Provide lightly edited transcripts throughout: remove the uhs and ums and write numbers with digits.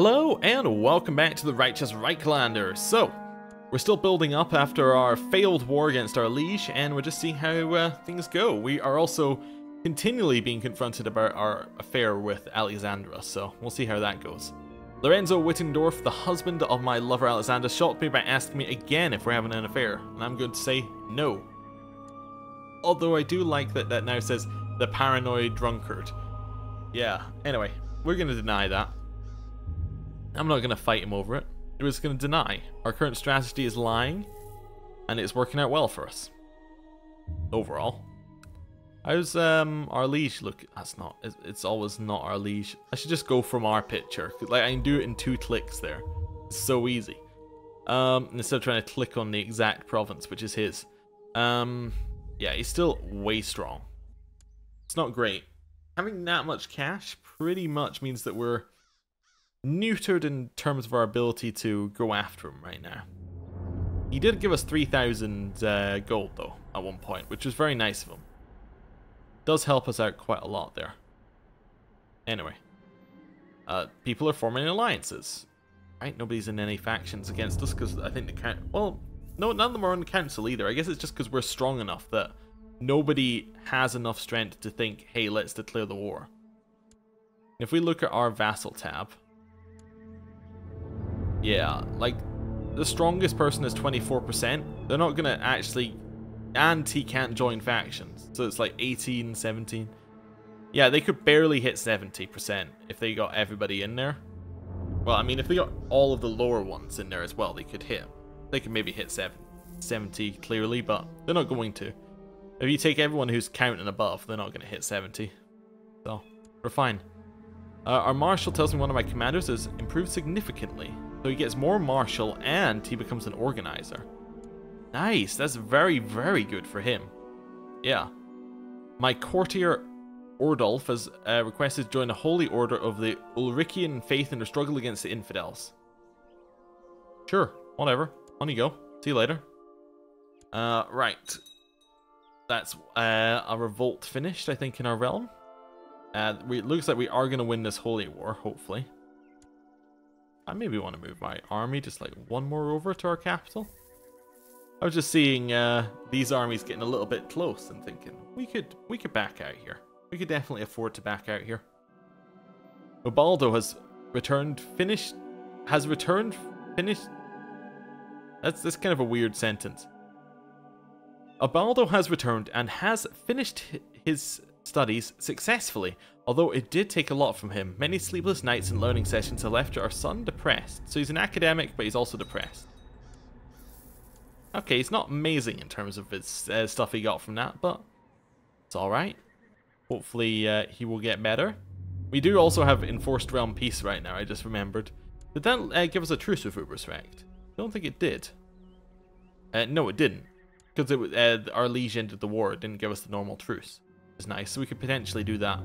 Hello and welcome back to the Righteous Reiklanders. So, we're still building up after our failed war against our liege, and we're just seeing how things go. We are also continually being confronted about our affair with Alexandra, so we'll see how that goes. Lorenzo Wittendorf, the husband of my lover Alexandra, shocked me by asking me again if we're having an affair, and I'm going to say no. Although I do like that that now says the paranoid drunkard. Yeah, anyway, we're going to deny that. I'm not going to fight him over it. We're just going to deny. Our current strategy is lying, and it's working out well for us. Overall. How's our liege look? That's not, it's always not our liege. I should just go from our picture. Like, I can do it in 2 clicks there. It's so easy. Instead of trying to click on the exact province, which is his. Yeah, he's still way strong. It's not great. Having that much cash pretty much means that we're neutered in terms of our ability to go after him right now. He did give us 3,000 gold though at one point, which was very nice of him. Does help us out quite a lot there. Anyway, people are forming alliances, right? Nobody's in any factions against us because I think the well, no, none of them are on the council either. I guess it's just because we're strong enough that nobody has enough strength to think, hey, let's declare the war. If we look at our vassal tab, yeah, like, the strongest person is 24%. They're not going to actually... And he can't join factions. So it's like 18, 17. Yeah, they could barely hit 70% if they got everybody in there. Well, I mean, if they got all of the lower ones in there as well, they could hit. They could maybe hit 70 clearly, but they're not going to. If you take everyone who's counting above, they're not going to hit 70. So, we're fine. Our marshal tells me one of my commanders has improved significantly. So he gets more martial and he becomes an organizer. Nice, that's very, very good for him. Yeah. My courtier Ordulf has requested to join the Holy Order of the Ulrichian faith in their struggle against the infidels. Sure, whatever. On you go. See you later. Right. That's a revolt finished, I think, in our realm. It looks like we are going to win this holy war, hopefully. I maybe want to move my army just like one more over to our capital. I was just seeing these armies getting a little bit close and thinking we could back out here. We could definitely afford to back out here. Ubaldo has returned finished. That's kind of a weird sentence. Ubaldo has returned and has finished his studies successfully, although it did take a lot from him. Many sleepless nights and learning sessions have left our son depressed. So he's an academic, but he's also depressed. Okay, he's not amazing in terms of his stuff he got from that, but it's alright. Hopefully he will get better. We do also have Enforced Realm Peace right now, I just remembered. Did that give us a truce with Ubersrecht? I don't think it did. No, it didn't. Because our liege ended the war, it didn't give us the normal truce. Is nice, so we could potentially do that.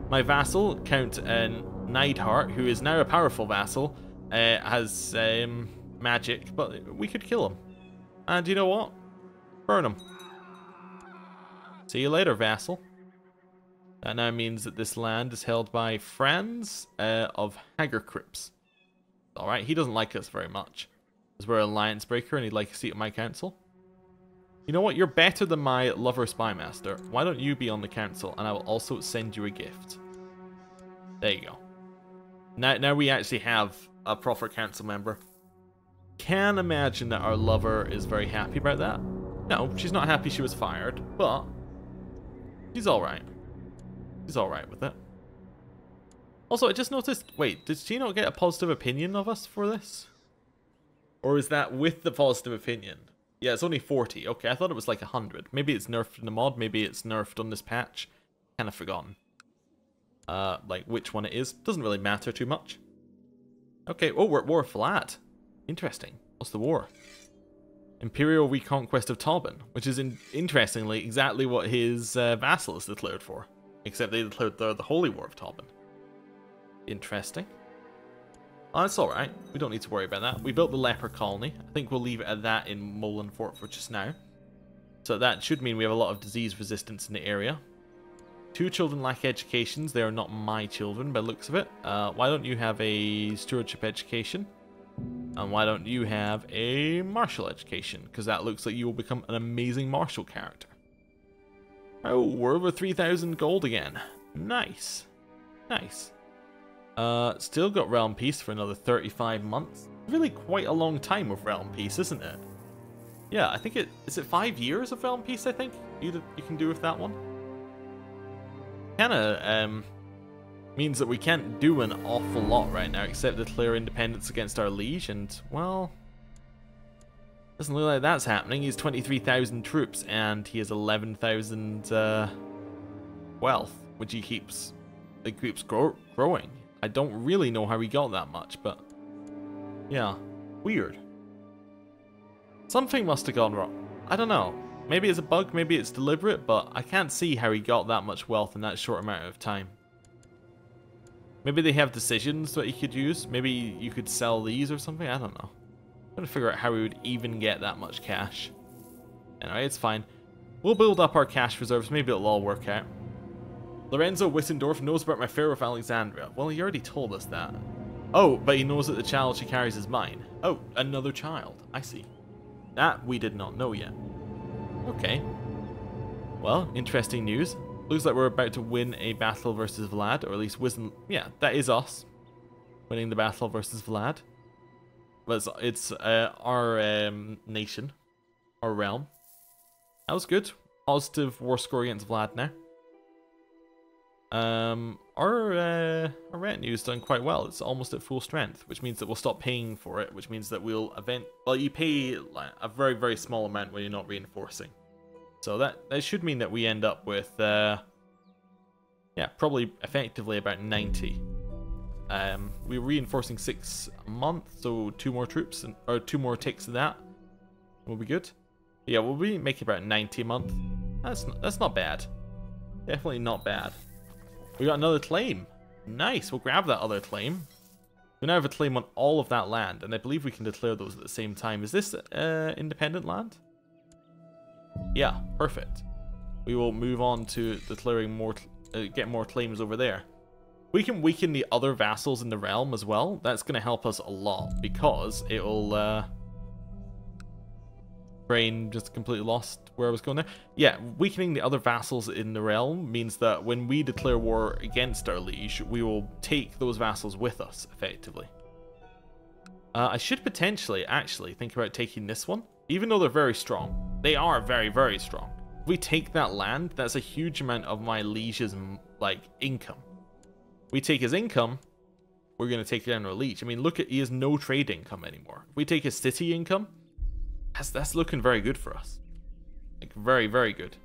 My vassal, Count Neidhart, who is now a powerful vassal, has magic, but we could kill him. And you know what? Burn him. See you later, vassal. That now means that this land is held by Franz of Hagerkrips. Alright, he doesn't like us very much, because we're an alliance breaker and he'd like a seat at my council. You know what? You're better than my lover spymaster. Why don't you be on the council and I will also send you a gift. There you go. Now we actually have a proper council member. Can imagine that our lover is very happy about that. No, she's not happy she was fired, but she's alright. She's alright with it. Also, I just noticed, wait, did she not get a positive opinion of us for this? Or is that with the positive opinion? Yeah, it's only 40. Okay, I thought it was like 100. Maybe it's nerfed in the mod. Maybe it's nerfed on this patch. Kind of forgotten. Like which one it is. Doesn't really matter too much. Okay, oh, we're at war flat. Interesting. What's the war? Imperial Reconquest of Tobin, which is interestingly exactly what his vassal is declared for. Except they declared the Holy War of Tobin. Interesting. Oh, that's alright. We don't need to worry about that. We built the leper colony. I think we'll leave it at that in Molenfort for just now. So that should mean we have a lot of disease resistance in the area. 2 children lack educations. They are not my children by the looks of it. Why don't you have a stewardship education? And why don't you have a martial education? Because that looks like you will become an amazing martial character. Oh, we're over 3,000 gold again. Nice. Nice. Still got Realm Peace for another 35 months. Really quite a long time of Realm Peace, isn't it? Yeah, I think is it 5 years of Realm Peace, I think? You can do with that one. Kinda, means that we can't do an awful lot right now except declare independence against our liege, and, well, doesn't look like that's happening. He's 23,000 troops, and he has 11,000 wealth, which he keeps growing. I don't really know how he got that much, but yeah, weird. Something must have gone wrong. I don't know. Maybe it's a bug, maybe it's deliberate, but I can't see how he got that much wealth in that short amount of time. Maybe they have decisions that he could use. Maybe you could sell these or something. I don't know. I'm trying to figure out how we would even get that much cash. Anyway, it's fine. We'll build up our cash reserves. Maybe it'll all work out. Lorenzo Wissendorf knows about my affair with Alexandria. Well, he already told us that. Oh, but he knows that the child she carries is mine. Oh, another child. I see. That we did not know yet. Okay. Well, interesting news. Looks like we're about to win a battle versus Vlad, or at least yeah, that is us winning the battle versus Vlad. But it's our nation, our realm. That was good. Positive war score against Vlad now. Our retinue's done quite well. It's almost at full strength, which means that we'll stop paying for it, which means that we'll well, you pay like a very, very small amount when you're not reinforcing. So that should mean that we end up with yeah, probably effectively about 90. We're reinforcing 6 a month, so 2 more troops or 2 more ticks of that will be good. Yeah, we'll be making about 90 a month. That's not bad. Definitely not bad. We got another claim. Nice. We'll grab that other claim. We now have a claim on all of that land, and I believe we can declare those at the same time. Is this independent land? Yeah, perfect. We will move on to declaring more, get more claims over there. We can weaken the other vassals in the realm as well. That's going to help us a lot because it'll. Brain just completely lost where I was going there. Yeah, weakening the other vassals in the realm means that when we declare war against our liege, we will take those vassals with us, effectively. I should potentially, actually, think about taking this one. Even though they're very strong. They are very, very strong. If we take that land, that's a huge amount of my liege's, like, income. We take his income, we're going to take down our liege. I mean, look at, he has no trade income anymore. If we take his city income, that's looking very good for us. Like, very, very good.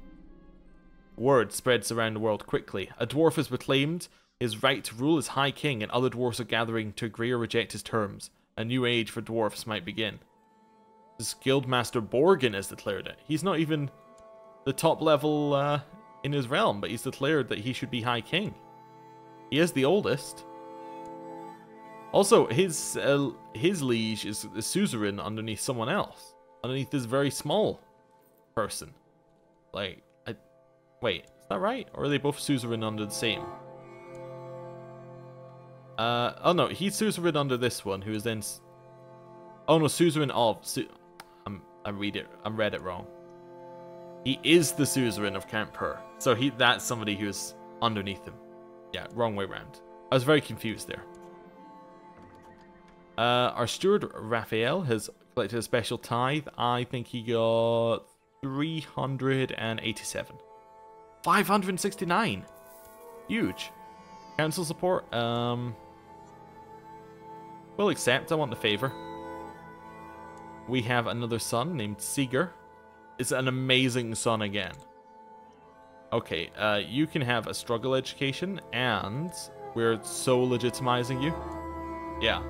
Word spreads around the world quickly. A dwarf has proclaimed his right to rule as High King, and other dwarfs are gathering to agree or reject his terms. A new age for dwarfs might begin. This Guildmaster Borgin has declared it. He's not even the top level in his realm, but he's declared that he should be High King. He is the oldest. Also, his liege is the suzerain underneath someone else. Underneath this very small person. Like, wait, is that right? Or are they both suzerain under the same? Oh no, he's suzerain under this one, who is then... Oh no, suzerain of... I read it wrong. He is the suzerain of Count Purr. So that's somebody who's underneath him. Yeah, wrong way around. I was very confused there. Our steward, Raphael, has collected a special tithe. I think he got 387. 569! Huge. Council support, we'll accept. I want the favor. We have another son named Seeger. It's an amazing son again. Okay, you can have a struggle education, and we're so legitimizing you. Yeah.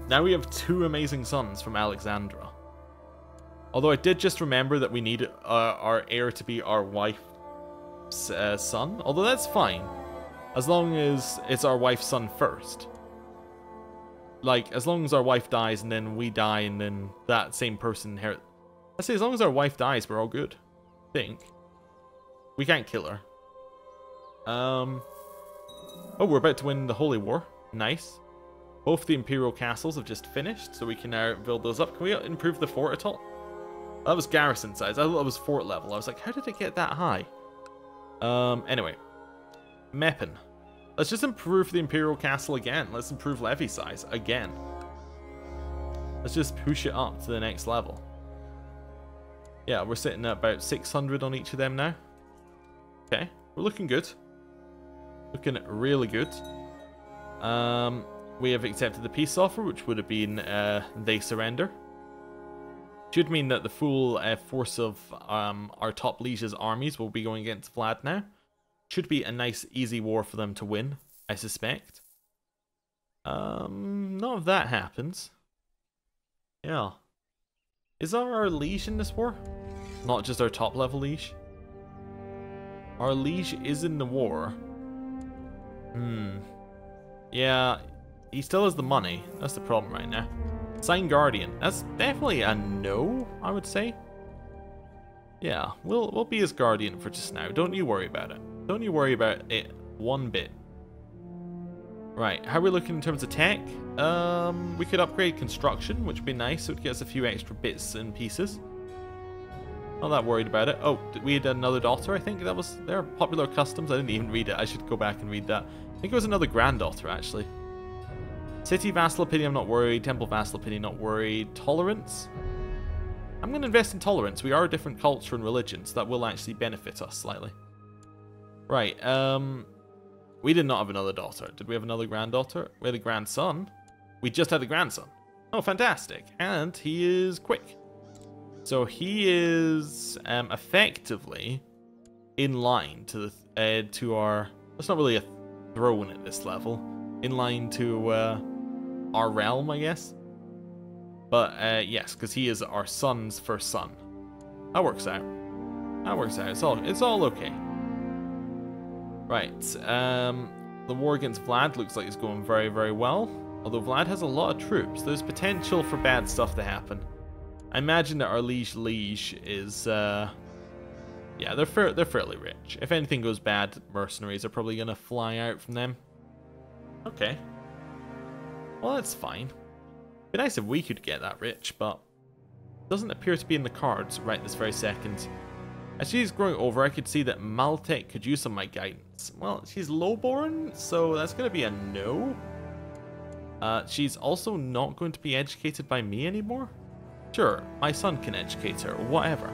Now we have 2 amazing sons from Alexandra. Although I did just remember that we need our heir to be our wife's son. Although that's fine. As long as it's our wife's son first. Like, as long as our wife dies and then we die and then that same person inherits. I say as long as our wife dies, we're all good. I think. We can't kill her. Oh, we're about to win the Holy War. Nice. Both the Imperial castles have just finished, so we can now build those up. Can we improve the fort at all? That was garrison size. I thought it was fort level. I was like, how did it get that high? Anyway. Meppin. Let's just improve the Imperial castle again. Let's improve levy size again. Let's just push it up to the next level. Yeah, we're sitting at about 600 on each of them now. Okay, we're looking good. Looking really good. We have accepted the peace offer, which would have been they surrender. Should mean that the full force of our top liege's armies will be going against Vlad now. Should be a nice, easy war for them to win, I suspect. None of that happens. Yeah. Is our liege in this war? Not just our top level liege? Our liege is in the war. Yeah, he still has the money. That's the problem right now. Sign Guardian. That's definitely a no, I would say. Yeah, we'll be his guardian for just now. Don't you worry about it. Don't you worry about it one bit. Right, how are we looking in terms of tech? We could upgrade construction, which would be nice. It would get us a few extra bits and pieces. Not that worried about it. Oh, we had another daughter, I think. That was their popular customs. I didn't even read it. I should go back and read that. I think it was another granddaughter, actually. City vassal opinion, I'm not worried. Temple vassal opinion, not worried. Tolerance? I'm going to invest in tolerance. We are a different culture and religion, so that will actually benefit us slightly. Right, we did not have another daughter. Did we have another granddaughter? We had a grandson. We just had a grandson. Oh, fantastic. And he is quick. So he is effectively in line to the to our... That's not really a throne at this level. In line to our realm, I guess. But yes, because he is our son's first son. That works out. That works out. It's all okay. Right. The war against Vlad looks like it's going very, very well. Although Vlad has a lot of troops, there's potential for bad stuff to happen. I imagine that our liege is, yeah, they're fairly rich. If anything goes bad, mercenaries are probably gonna fly out from them. Okay. Well, that's fine. It'd be nice if we could get that rich, but it doesn't appear to be in the cards right this very second. As she's growing over, I could see that Maltec could use some of my guidance. Well, she's lowborn, so that's going to be a no. She's also not going to be educated by me anymore. Sure, my son can educate her, or whatever.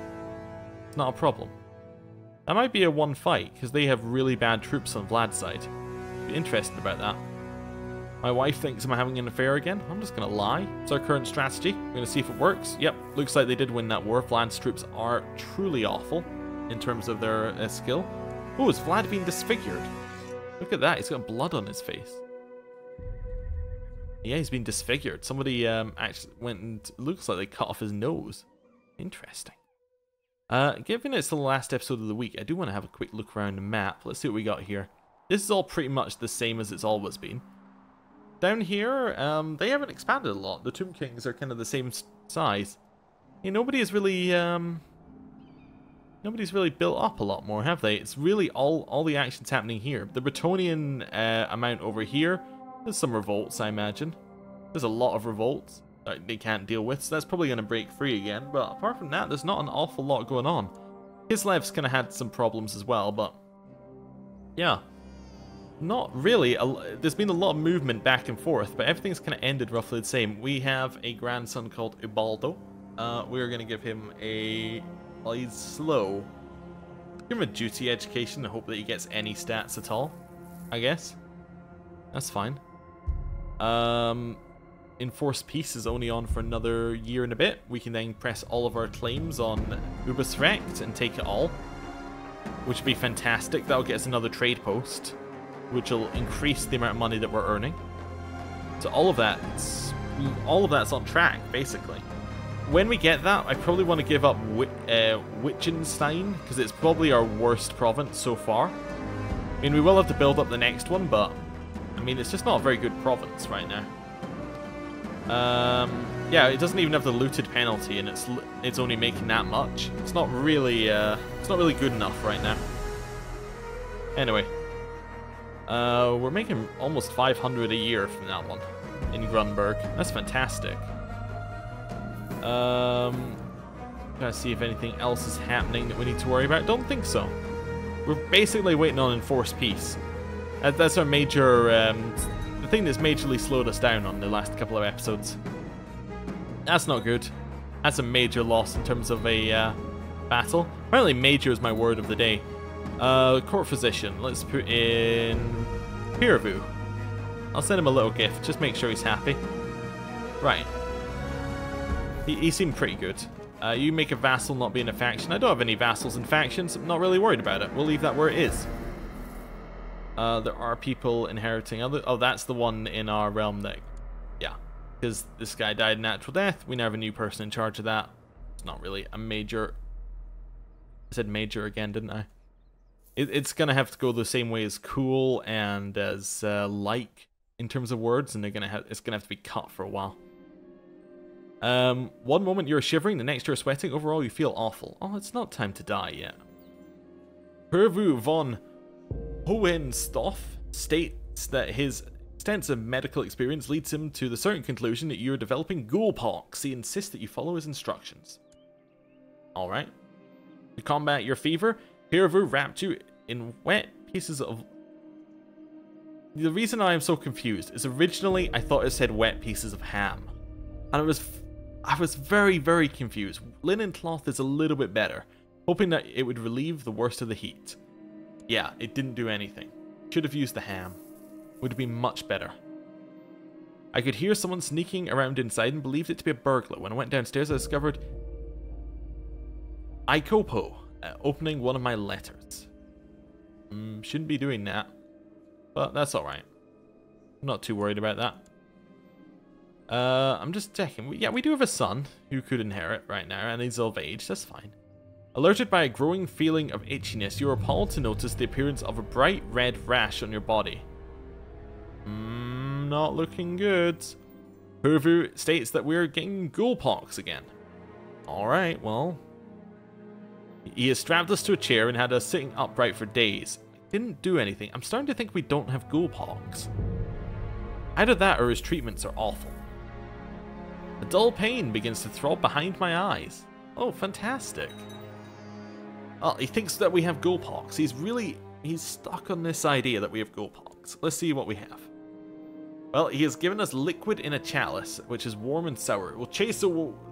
It's not a problem. That might be a one fight, because they have really bad troops on Vlad's side. Be interested about that. My wife thinks I'm having an affair again. I'm just going to lie. It's our current strategy. We're going to see if it works. Yep, looks like they did win that war. Vlad's troops are truly awful in terms of their skill. Oh, is Vlad being disfigured? Look at that. He's got blood on his face. Yeah, he's been disfigured. Somebody actually went and looks like they cut off his nose. Interesting. Given it's the last episode of the week, I do want to have a quick look around the map. Let's see what we got here. This is all pretty much the same as it's always been. Down here, they haven't expanded a lot. The Tomb Kings are kind of the same size. Yeah, nobody's really built up a lot more, have they? It's really all the action's happening here. The Bretonnian amount over here. There's some revolts, I imagine. There's a lot of revolts that they can't deal with, so that's probably going to break free again. But apart from that, there's not an awful lot going on. Kislev's kind of had some problems as well, but yeah. Not really. There's been a lot of movement back and forth, but everything's kind of ended roughly the same. We have a grandson called Ubaldo. We're going to give him a... Well, he's slow. Give him a duty education and hope that he gets any stats at all, I guess. That's fine. Enforced peace is only on for another year and a bit. We can then press all of our claims on Ubasrekt and take it all, which would be fantastic. That'll get us another trade post, which will increase the amount of money that we're earning. So all of that's on track, basically. When we get that, I probably want to give up Wittgenstein, because it's probably our worst province so far. I mean, we will have to build up the next one, but I mean, it's just not a very good province right now. Yeah, it doesn't even have the looted penalty, and it's only making that much. It's not really good enough right now. Anyway, We're making almost 500 a year from that one in Grunberg. That's fantastic. Trying to see if anything else is happening that we need to worry about. Don't think so. We're basically waiting on enforced peace. That's our major, the thing that's majorly slowed us down on the last couple of episodes. That's not good. That's a major loss in terms of a battle. Apparently major is my word of the day. Court physician. Let's put in Piravu. I'll send him a little gift. Just make sure he's happy. Right. He seemed pretty good. You make a vassal not be in a faction. I don't have any vassals in factions. I'm not really worried about it. We'll leave that where it is. There are people inheriting other... Oh, that's the one in our realm that... Yeah. Because this guy died natural death. We now have a new person in charge of that. It's not really a major... I said major again, didn't I? It's going to have to go the same way as cool and as like in terms of words. And it's going to have to be cut for a while. One moment you're shivering, the next you're sweating. Overall, you feel awful. Oh, it's not time to die yet. Hervu von Hohenstoff states that his extensive medical experience leads him to the certain conclusion that you're developing ghoulpox. He insists that you follow his instructions. Alright. To combat your fever, Hervu wrapped you in wet pieces of... The reason I am so confused is originally I thought it said wet pieces of ham. And I was very, very confused. Linen cloth is a little bit better, hoping that it would relieve the worst of the heat. Yeah, it didn't do anything. Should have used the ham. Would have been much better. I could hear someone sneaking around inside and believed it to be a burglar. When I went downstairs, I discovered Ikopo opening one of my letters. Shouldn't be doing that, but that's alright. I'm not too worried about that. I'm just checking. Yeah, we do have a son who could inherit right now, and he's of age. That's fine. Alerted by a growing feeling of itchiness, you are appalled to notice the appearance of a bright red rash on your body. Not looking good. Hervu states that we're getting ghoulpox again. Alright, well. He has strapped us to a chair and had us sitting upright for days. Didn't do anything. I'm starting to think we don't have ghoulpox. Either that or his treatments are awful. A dull pain begins to throb behind my eyes. Oh, fantastic. Oh, he thinks that we have ghoulpox. He's stuck on this idea that we have ghoulpox. Let's see what we have. Well, he has given us liquid in a chalice, which is warm and sour. It will chase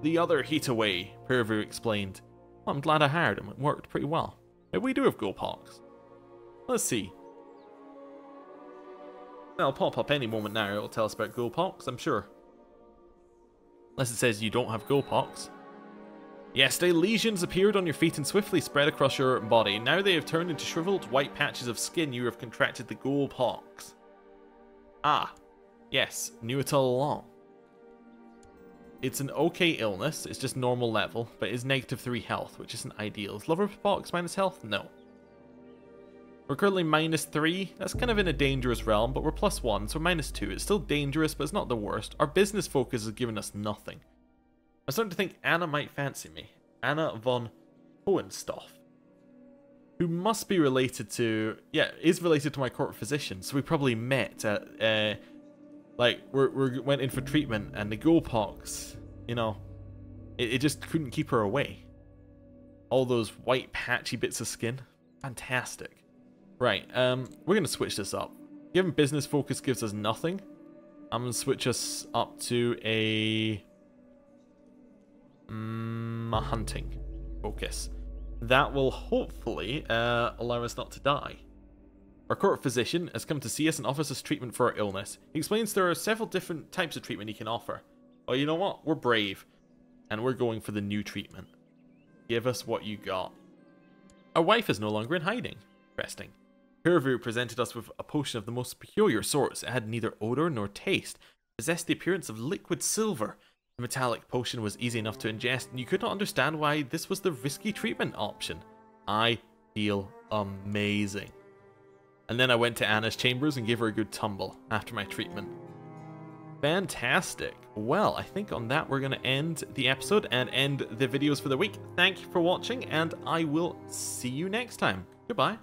the other heat away, Piravu explained. Well, I'm glad I hired him. It worked pretty well. Maybe we do have ghoulpox. Let's see. It'll pop up any moment now. It'll tell us about ghoulpox, I'm sure. Unless it says you don't have ghoulpox. Yesterday, lesions appeared on your feet and swiftly spread across your body. Now they have turned into shriveled white patches of skin. You have contracted the ghoulpox. Ah, yes, knew it all along. It's an okay illness. It's just normal level, but it's -3 health, which isn't ideal. Is Loverpox minus health? No. We're currently -3. That's kind of in a dangerous realm, but we're +1, so -2. It's still dangerous, but it's not the worst. Our business focus has given us nothing. I'm starting to think Anna might fancy me. Anna von Hohenstoff. Who must be related to... Yeah, is related to my court physician, so we probably met at... like, we went in for treatment, and the ghoulpox, you know, it just couldn't keep her away. All those white patchy bits of skin. Fantastic. Right, we're going to switch this up. Given business focus gives us nothing, I'm going to switch us up to a hunting focus. That will hopefully allow us not to die. Our court physician has come to see us and offers us treatment for our illness. He explains there are several different types of treatment he can offer. Well, you know what? We're brave, and we're going for the new treatment. Give us what you got. Our wife is no longer in hiding. Interesting. Hervu presented us with a potion of the most peculiar sorts. It had neither odor nor taste. It possessed the appearance of liquid silver. The metallic potion was easy enough to ingest, and you could not understand why this was the risky treatment option. I feel amazing. And then I went to Anna's chambers and gave her a good tumble after my treatment. Fantastic. Well, I think on that we're going to end the episode and end the videos for the week. Thank you for watching, and I will see you next time. Goodbye.